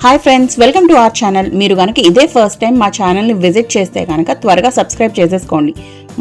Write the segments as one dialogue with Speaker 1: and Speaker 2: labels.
Speaker 1: Hi friends, welcome to our channel. మీరు కనుక ఇదే ఫస్ట్ టైం మా ఛానల్ని విజిట్ చేస్తే కనుక త్వరగా సబ్స్క్రైబ్ చేసేసుకోండి.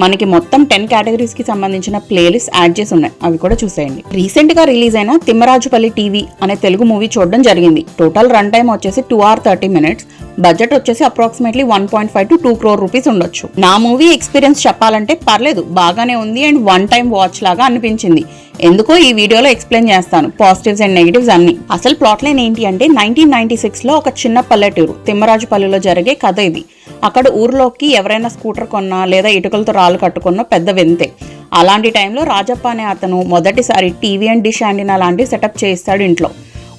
Speaker 1: మనకి మొత్తం 10 కేటగిరీస్కి సంబంధించిన ప్లేలిస్ట్ యాడ్ చేసి ఉన్నాయి, అవి కూడా చూసేయండి. రీసెంట్గా రిలీజ్ అయిన తిమ్మరాజుపల్లి టీవీ అనే తెలుగు మూవీ చూడడం జరిగింది. టోటల్ రన్ టైం వచ్చేసి 2 hours 30 minutes. బడ్జెట్ వచ్చేసి అప్రాక్సిమేట్లీ 1.5 to 2 crore రూపీస్ ఉండొచ్చు. నా మూవీ ఎక్స్పీరియన్స్ చెప్పాలంటే పర్లేదు, బాగానే ఉంది అండ్ వన్ టైం వాచ్ లాగా అనిపించింది. ఎందుకో ఈ వీడియోలో ఎక్స్ప్లెయిన్ చేస్తాను, పాజిటివ్స్ అండ్ నెగిటివ్స్ అన్ని. అసలు ప్లాట్ లైన్ ఏంటి అంటే 1996లో ఒక చిన్న పల్లెటూరు తిమ్మరాజుపల్లిలో జరిగే కథ ఇది. అక్కడ ఊర్లోకి ఎవరైనా స్కూటర్ కొన్నా లేదా ఇటుకలతో రాళ్ళు కట్టుకున్నా పెద్ద వింతే. అలాంటి టైంలో రాజప్ప అనే అతను మొదటిసారి టీవీ అండ్ డిష్ యాంటీనా లాంటివి సెటప్ చేయిస్తాడు ఇంట్లో.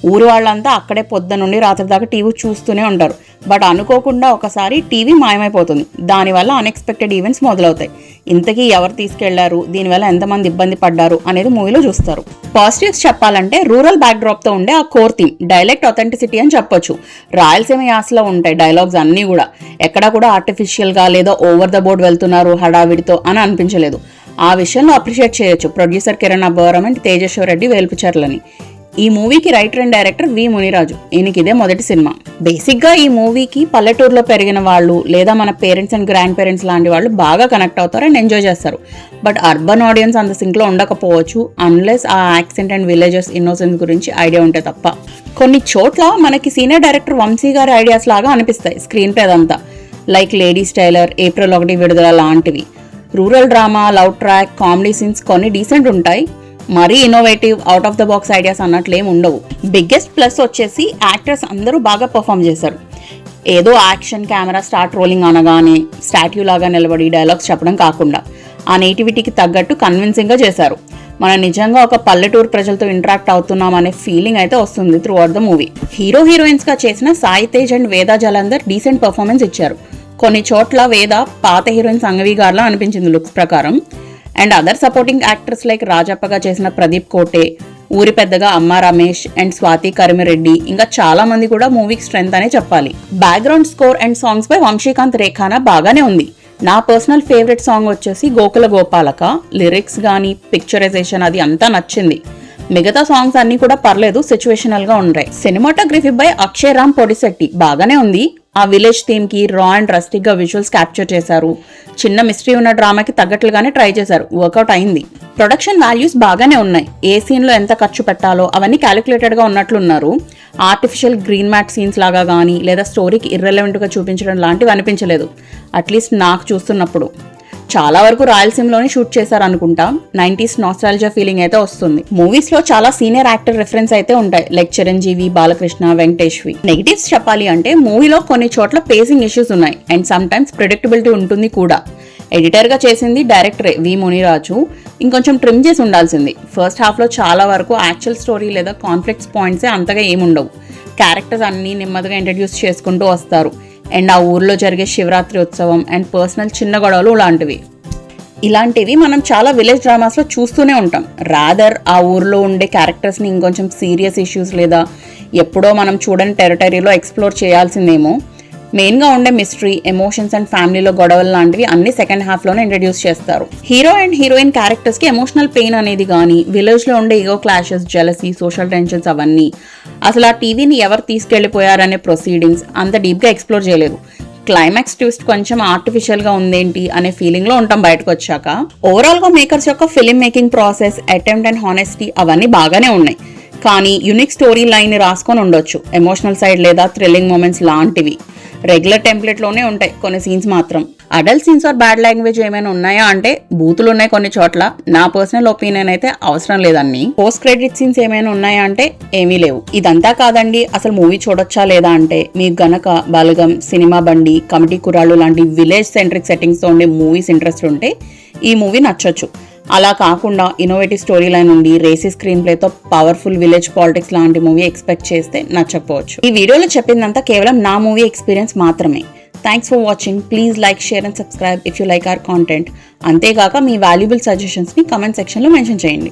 Speaker 1: ఊరు వాళ్ళంతా అక్కడే పొద్దు నుండి రాత్రి దాకా టీవీ చూస్తూనే ఉంటారు. బట్ అనుకోకుండా ఒకసారి టీవీ మాయమైపోతుంది. దానివల్ల అన్ఎక్స్పెక్టెడ్ ఈవెంట్స్ మొదలవుతాయి. ఇంతకీ ఎవరు తీసుకెళ్లారు, దీనివల్ల ఎంతమంది ఇబ్బంది పడ్డారు అనేది మూవీలో చూస్తారు. పాజిటివ్స్ చెప్పాలంటే రూరల్ బ్యాక్డ్రాప్తో ఉండే ఆ కోర్ థీమ్, డైలెక్ట్ అథెంటిసిటీ అని చెప్పొచ్చు. రాయలసీమ యాసలో ఉంటాయి డైలాగ్స్ అన్నీ కూడా. ఎక్కడా కూడా ఆర్టిఫిషియల్గా లేదా ఓవర్ ద బోర్డ్ వెళ్తున్నారు హడావిడితో అని అనిపించలేదు. ఆ విషయంలో అప్రిషియేట్ చేయొచ్చు ప్రొడ్యూసర్ కిరణ్ అబ్బవరం అండ్ తేజేశ్వర్ రెడ్డి వేల్పుచర్లని. ఈ మూవీకి రైటర్ అండ్ డైరెక్టర్ వి మునిరాజు. ఈయనకి ఇదే మొదటి సినిమా. బేసిక్గా ఈ మూవీకి పల్లెటూరులో పెరిగిన వాళ్ళు లేదా మన పేరెంట్స్ అండ్ గ్రాండ్ పేరెంట్స్ లాంటి వాళ్ళు బాగా కనెక్ట్ అవుతారు అండ్ ఎంజాయ్ చేస్తారు. బట్ అర్బన్ ఆడియన్స్ అంత సింక్లో ఉండకపోవచ్చు, అన్లెస్ ఆ యాక్సెంట్ అండ్ విలేజెస్ ఇన్నోసెన్స్ గురించి ఐడియా ఉంటే తప్ప. కొన్ని చోట్ల మనకి సీనియర్ డైరెక్టర్ వంశీ గారి ఐడియాస్ లాగా అనిపిస్తాయి స్క్రీన్ ప్లే అదంతా. లైక్ లేడీస్ టైలర్, April 1 విడుదల లాంటివి. Rural drama, love track, comedy scenes కొన్ని డీసెంట్ ఉంటాయి. మరీ innovative, out of the box ideas అన్నట్లేం ఉండవు. బిగ్గెస్ట్ ప్లస్ వచ్చేసి యాక్టర్స్ అందరూ బాగా పర్ఫామ్ చేశారు. ఏదో యాక్షన్ కెమెరా స్టార్ట్ రోలింగ్ అనగానే స్టాట్యూ లాగా నిలబడి డైలాగ్స్ చెప్పడం కాకుండా ఆ నేటివిటీకి తగ్గట్టు కన్విన్సింగ్గా చేశారు. మనం నిజంగా ఒక పల్లెటూరు ప్రజలతో ఇంటరాక్ట్ అవుతున్నాం అనే ఫీలింగ్ అయితే వస్తుంది త్రూ అవుట్ ద మూవీ. హీరోయిన్స్గా చేసిన Sai Tej and Veda Jalandhar decent performance ఇచ్చారు. కొన్ని చోట్ల వేద పాత హీరోయిన్ సంఘవి గారిలా అనిపించింది లుక్స్ ప్రకారం. And other supporting actors like రాజప్పగా చేసిన ప్రదీప్ కోటే, ఊరి పెద్దగా అమ్మ రమేష్ అండ్ స్వాతి కరిమిరెడ్డి, ఇంకా చాలా మంది కూడా మూవీకి స్ట్రెంత్ అనే చెప్పాలి. బ్యాక్గ్రౌండ్ స్కోర్ అండ్ సాంగ్స్ పై వంశీకాంత్ రేఖానా బాగానే ఉంది. నా పర్సనల్ ఫేవరెట్ సాంగ్ వచ్చేసి గోకుల గోపాలక. లిరిక్స్ కానీ పిక్చరైజేషన్ అది అంతా నచ్చింది. మిగతా సాంగ్స్ అన్ని కూడా పర్లేదు, సిచ్యువేషనల్ గా ఉన్నాయి. సినిమాటోగ్రఫీ బై అక్షయ్ రామ్ పొడిశెట్టి బాగానే ఉంది. ఆ విలేజ్ థీమ్ కి రా అండ్ రస్టిక్ గా విజువల్స్ క్యాప్చర్ చేశారు. చిన్న మిస్టరీ ఉన్న డ్రామాకి తగ్గట్లుగానే ట్రై చేశారు, వర్కౌట్ అయింది. ప్రొడక్షన్ వాల్యూస్ బాగానే ఉన్నాయి. ఏ సీన్ లో ఎంత ఖర్చు పెట్టాలో అవన్నీ క్యాలిక్యులేటెడ్ గా ఉన్నట్లున్నారు. ఆర్టిఫిషియల్ గ్రీన్ మ్యాట్ సీన్స్ లాగా కానీ లేదా స్టోరీకి ఇర్రెలవెంట్ గా చూపించడం లాంటివి అనిపించలేదు, అట్లీస్ట్ నాకు చూస్తున్నప్పుడు. చాలా వరకు రాయలసీమలోనే షూట్ చేశారు అనుకుంటా. 90s నాస్టాల్జియా ఫీలింగ్ అయితే వస్తుంది. మూవీస్ లో చాలా సీనియర్ యాక్టర్ రిఫరెన్స్ అయితే ఉంటాయి, లైక్ చిరంజీవి, బాలకృష్ణ, వెంకటేష్వి. నెగిటివ్స్ చెప్పాలి అంటే మూవీలో కొన్ని చోట్ల పేసింగ్ ఇష్యూస్ ఉన్నాయి అండ్ సమ్ టైమ్స్ ప్రెడిక్టబిలిటీ ఉంటుంది కూడా. ఎడిటర్ గా చేసింది డైరెక్టరే వి మునిరాజు. ఇంకొంచెం ట్రిమ్ చేసి ఉండాల్సింది. ఫస్ట్ హాఫ్ లో చాలా వరకు యాక్చువల్ స్టోరీ లేదా కాన్ఫ్లిక్ట్స్ పాయింట్సే అంతగా ఏముండవు. క్యారెక్టర్స్ అన్ని నెమ్మదిగా ఇంట్రడ్యూస్ చేసుకుంటూ వస్తారు. అండ్ ఆ ఊర్లో జరిగే శివరాత్రి ఉత్సవం అండ్ పర్సనల్ చిన్న గొడవలు ఇలాంటివి మనం చాలా విలేజ్ డ్రామాస్లో చూస్తూనే ఉంటాం. రాదర్ ఆ ఊర్లో ఉండే క్యారెక్టర్స్ని ఇంకొంచెం సీరియస్ ఇష్యూస్ లేదా ఎప్పుడో మనం చూడని టెరిటరీలో ఎక్స్ప్లోర్ చేయాల్సిందేమో. మెయిన్గా ఉండే మిస్టరీ, ఎమోషన్స్ అండ్ ఫ్యామిలీలో గొడవలు లాంటివి అన్ని సెకండ్ హాఫ్లోనే ఇంట్రడ్యూస్ చేస్తారు. హీరో అండ్ హీరోయిన్ క్యారెక్టర్స్కి ఎమోషనల్ పెయిన్ అనేది కానీ, విలేజ్లో ఉండే ego clashes, jealousy, social tensions అవన్నీ అసలు ఆ టీవీని ఎవరు తీసుకెళ్లిపోయారనే ప్రొసీడింగ్స్ అంత డీప్గా ఎక్స్ప్లోర్ చేయలేదు. క్లైమాక్స్ ట్విస్ట్ కొంచెం ఆర్టిఫిషియల్ గా ఉందేంటి అనే ఫీలింగ్ లో ఉంటాం బయటకు వచ్చాక. ఓవరాల్ గా మేకర్స్ యొక్క film making process, attempt and honesty అవన్నీ బాగానే ఉన్నాయి. కానీ యూనిక్ స్టోరీ లైన్ రాసుకొని ఉండొచ్చు. ఎమోషనల్ సైడ్ లేదా థ్రిల్లింగ్ మూమెంట్స్ లాంటివి రెగ్యులర్ టెంప్లెట్ లోనే ఉంటాయి. కొన్ని సీన్స్ మాత్రం adult scenes or bad language ఏమైనా ఉన్నాయా అంటే బూతులు ఉన్నాయి కొన్ని చోట్ల. నా పర్సనల్ ఒపీనియన్ అయితే అవసరం లేదన్ని. పోస్ట్ క్రెడిట్ సీన్స్ ఏమైనా ఉన్నాయా అంటే ఏమీ లేవు. ఇదంతా కాదండి అసలు మూవీ చూడొచ్చా లేదా అంటే, మీకు గనక బలగం, సినిమా బండి, కమిటీ కుర్రాళ్ళు లాంటి విలేజ్ సెంట్రిక్ సెట్టింగ్స్ తో ఉండే మూవీస్ ఇంట్రెస్ట్ ఉంటే ఈ మూవీ నచ్చొచ్చు. అలా కాకుండా ఇన్నోవేటివ్ స్టోరీ లైన్ ఉండి రేసీ స్క్రీన్ ప్లేతో పవర్ఫుల్ విలేజ్ పాలిటిక్స్ లాంటి మూవీ ఎక్స్పెక్ట్ చేస్తే నచ్చకపోవచ్చు. ఈ వీడియోలో చెప్పిందంతా కేవలం నా మూవీ ఎక్స్పీరియన్స్ మాత్రమే. Thanks for watching. Please like, share and subscribe if you like our content. అంతేగాక మీ వాల్యుబుల్ సజెషన్స్ని కమెంట్ సెక్షన్లో మెన్షన్ చేయండి.